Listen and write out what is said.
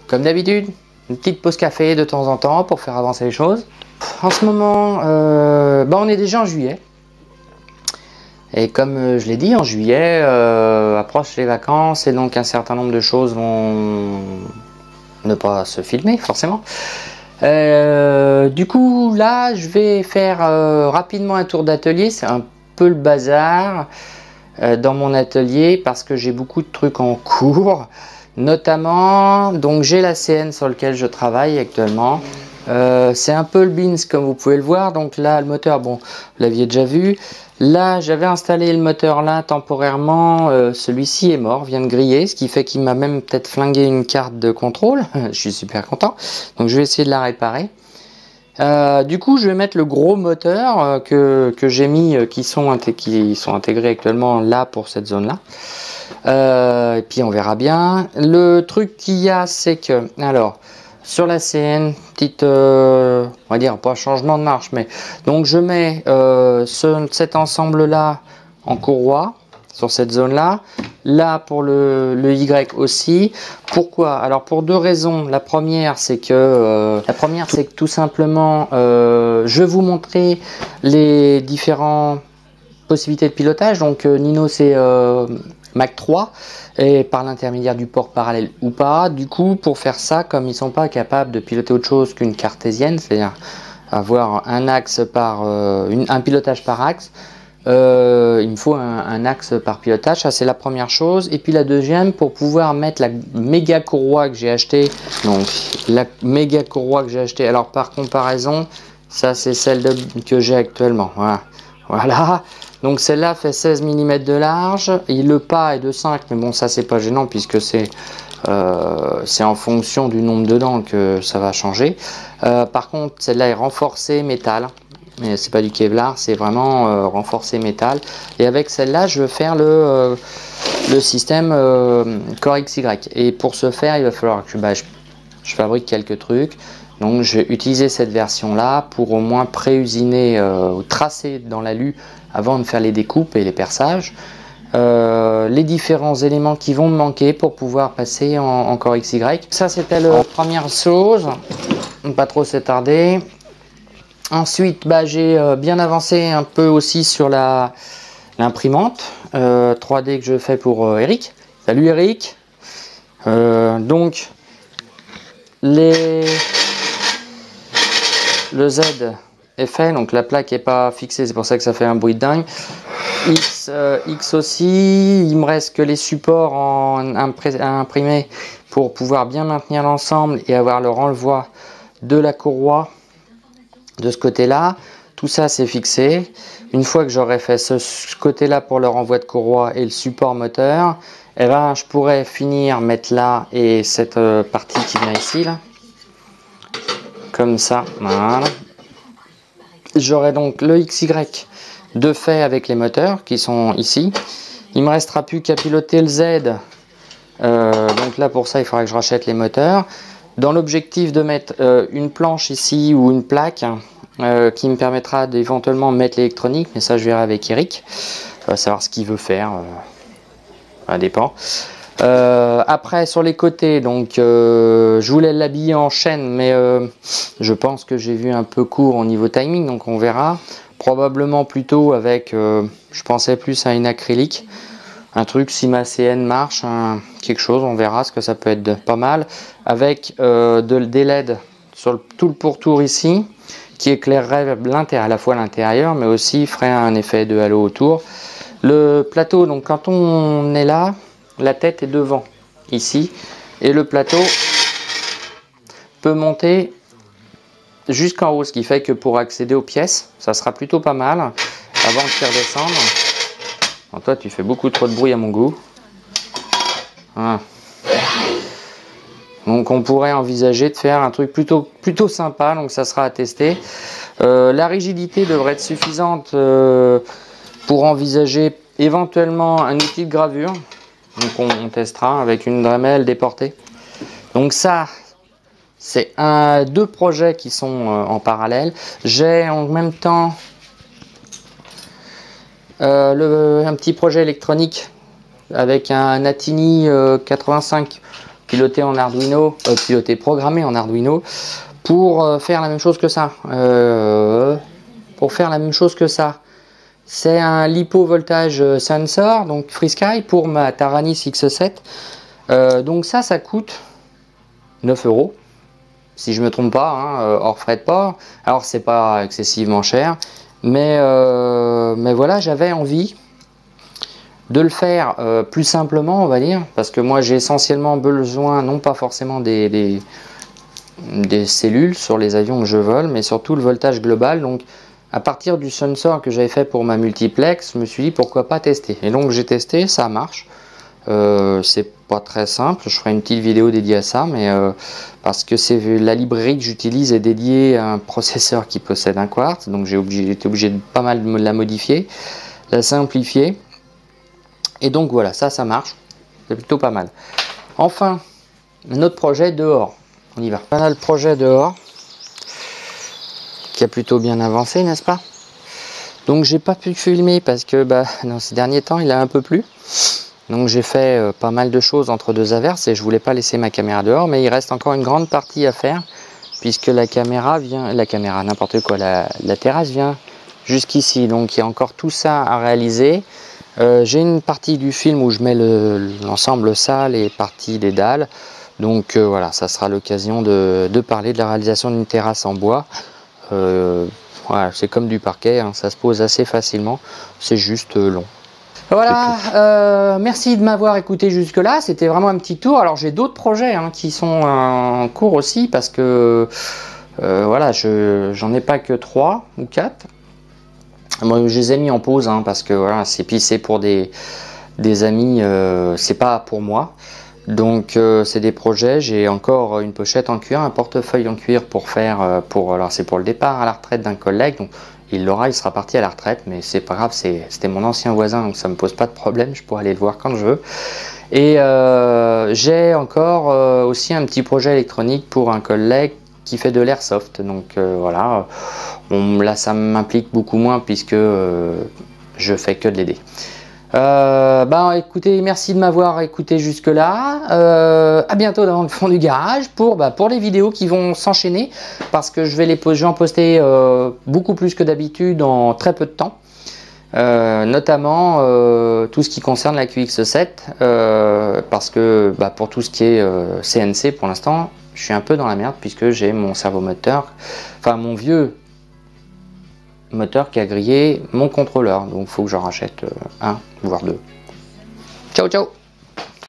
comme d'habitude, une petite pause café de temps en temps pour faire avancer les choses. En ce moment, on est déjà en juillet. Et comme je l'ai dit, en juillet, approchent les vacances et donc un certain nombre de choses vont ne pas se filmer forcément. Du coup, là, je vais faire rapidement un tour d'atelier. C'est un peu le bazar dans mon atelier parce que j'ai beaucoup de trucs en cours. Notamment, donc j'ai la CN sur laquelle je travaille actuellement. C'est un peu le beans comme vous pouvez le voir. Donc là, le moteur, bon, vous l'aviez déjà vu. Là, j'avais installé le moteur là temporairement. Celui-ci est mort, vient de griller, ce qui fait qu'il m'a même peut-être flingué une carte de contrôle. Je suis super content. Donc je vais essayer de la réparer. Du coup, je vais mettre le gros moteur que j'ai mis, qui sont intégrés actuellement là pour cette zone-là. Et puis on verra bien. Le truc qu'il y a, c'est que, alors, sur la CN, petite, on va dire pas changement de marche, mais donc je mets cet ensemble-là en courroie sur cette zone-là. Là pour le Y aussi. Pourquoi? Alors pour deux raisons. La première, c'est que tout simplement, je vais vous montrer les différentes possibilités de pilotage. Donc Nino, c'est Mac 3 et par l'intermédiaire du port parallèle ou pas. Du coup, pour faire ça, comme ils sont pas capables de piloter autre chose qu'une cartésienne, c'est-à-dire avoir un axe par un pilotage par axe, il me faut un axe par pilotage. Ça, c'est la première chose. Et puis la deuxième, pour pouvoir mettre la méga courroie que j'ai acheté, donc la méga courroie que j'ai acheté, alors par comparaison, ça c'est celle que j'ai actuellement, voilà. Donc celle-là fait 16 mm de large et le pas est de 5, mais bon, ça c'est pas gênant puisque c'est en fonction du nombre de dents que ça va changer. Par contre, celle-là est renforcée métal, mais c'est pas du Kevlar, c'est vraiment renforcé métal. Et avec celle-là, je veux faire le système Core XY. Et pour ce faire, il va falloir que je fabrique quelques trucs. Donc je vais utiliser cette version là pour au moins pré-usiner ou tracer dans l'alu avant de faire les découpes et les perçages les différents éléments qui vont me manquer pour pouvoir passer en Core XY. Ça c'était la première chose, pas trop s'attarder. Ensuite j'ai bien avancé un peu aussi sur l'imprimante 3D que je fais pour Eric. Salut Eric. Donc le Z est fait, donc la plaque n'est pas fixée, c'est pour ça que ça fait un bruit de dingue. X aussi, il me reste que les supports à imprimer pour pouvoir bien maintenir l'ensemble et avoir le renvoi de la courroie de ce côté-là. Tout ça c'est fixé. Une fois que j'aurai fait ce côté-là pour le renvoi de courroie et le support moteur, eh ben, je pourrais finir, mettre là et cette partie qui vient ici, là. Comme ça, voilà. J'aurai donc le XY de fait avec les moteurs qui sont ici. Il me restera plus qu'à piloter le Z. Donc là pour ça il faudra que je rachète les moteurs. Dans l'objectif de mettre une planche ici ou une plaque qui me permettra d'éventuellement mettre l'électronique, mais ça je verrai avec Eric. Savoir ce qu'il veut faire. Ça dépend. Après sur les côtés, donc je voulais l'habiller en chaîne, mais je pense que j'ai vu un peu court au niveau timing, donc on verra. Probablement plutôt avec, je pensais plus à une acrylique, un truc si ma CN marche, quelque chose, on verra ce que ça peut être pas mal. Avec des LED sur tout le pourtour ici, qui éclairerait à la fois l'intérieur, mais aussi ferait un effet de halo autour. Le plateau, donc quand on est là, la tête est devant, ici, et le plateau peut monter jusqu'en haut, ce qui fait que pour accéder aux pièces, ça sera plutôt pas mal avant de faire descendre. Alors toi, tu fais beaucoup trop de bruit à mon goût. Voilà. Donc on pourrait envisager de faire un truc plutôt sympa, donc ça sera à tester. La rigidité devrait être suffisante pour envisager éventuellement un outil de gravure. Donc on testera avec une Dremel déportée. Donc ça, c'est deux projets qui sont en parallèle. J'ai en même temps un petit projet électronique avec un Atini 85 piloté en Arduino, programmé en Arduino pour faire la même chose que ça. C'est un LiPo voltage sensor, donc FreeSky pour ma Taranis X7. Donc ça coûte 9 €, si je me trompe pas, hein, hors frais de port. Alors c'est pas excessivement cher, mais voilà, j'avais envie de le faire plus simplement, on va dire, parce que moi j'ai essentiellement besoin, non pas forcément des cellules sur les avions que je vole, mais surtout le voltage global. Donc à partir du sensor que j'avais fait pour ma multiplex, je me suis dit pourquoi pas tester. Et donc j'ai testé, ça marche. C'est pas très simple, je ferai une petite vidéo dédiée à ça, mais parce que c'est la librairie que j'utilise est dédiée à un processeur qui possède un quartz, donc j'ai été obligé de pas mal la modifier, la simplifier. Et donc voilà, ça marche, c'est plutôt pas mal. Enfin, notre projet dehors, on y va. Voilà le projet dehors, qui a plutôt bien avancé, n'est-ce pas? Donc j'ai pas pu filmer parce que dans ces derniers temps il a un peu plu. Donc j'ai fait pas mal de choses entre deux averses et je voulais pas laisser ma caméra dehors, mais il reste encore une grande partie à faire puisque la terrasse vient jusqu'ici. Donc il y a encore tout ça à réaliser. J'ai une partie du film où je mets l'ensemble salle et partie des dalles. Donc voilà, ça sera l'occasion de parler de la réalisation d'une terrasse en bois. Voilà, c'est comme du parquet, hein, ça se pose assez facilement, c'est juste long. Voilà, merci de m'avoir écouté jusque là, c'était vraiment un petit tour. Alors j'ai d'autres projets qui sont en cours aussi, parce que voilà, j'en ai pas que 3 ou 4. Moi je les ai mis en pause parce que voilà, c'est pour des amis, c'est pas pour moi. Donc c'est des projets. J'ai encore une pochette en cuir, un portefeuille en cuir pour faire alors c'est pour le départ à la retraite d'un collègue. Donc il sera parti à la retraite, mais c'est pas grave, c'était mon ancien voisin, donc ça me pose pas de problème, je pourrais aller le voir quand je veux. Et j'ai encore aussi un petit projet électronique pour un collègue qui fait de l'airsoft. Donc voilà, là ça m'implique beaucoup moins puisque je fais que de l'aider. Écoutez, merci de m'avoir écouté jusque là. À bientôt dans le fond du garage pour les vidéos qui vont s'enchaîner, parce que je vais en poster beaucoup plus que d'habitude en très peu de temps, notamment tout ce qui concerne la QX7, parce que pour tout ce qui est CNC pour l'instant je suis un peu dans la merde puisque j'ai mon servomoteur, enfin mon vieux moteur qui a grillé mon contrôleur, donc il faut que j'en rachète un voire deux. Ciao ciao.